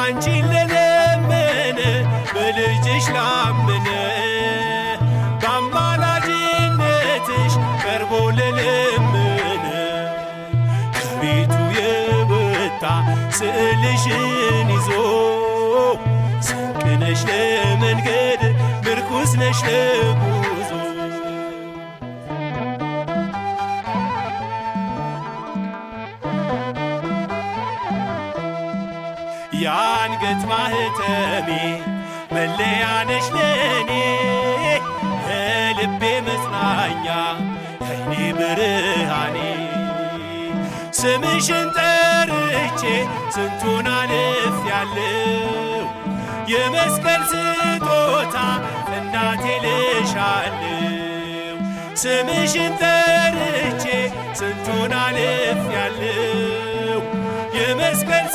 አንቺን ለለመነ በልጅሽ ላመነ በአማላጅነትሽ ቀርቦ ለለመነ ከቤቱ የወጣ ስዕልሽን ይዞ ስንቅ ነሽ ለመንገድ ምርኩስ ነሽ ለጉዞ የአንገት ማህተሜ መለያ ነሽ ለኔ የልቤ መጽናኛ የዓይኔ ብርሃኔ ስምሽን ጠርቼ ስንቱን አልፌያለሁ የመስቀል ስጦታ እናቴ ልሻለሁ ስምሽን ጠርቼ ስንቱን አልፌያለሁ የመስቀል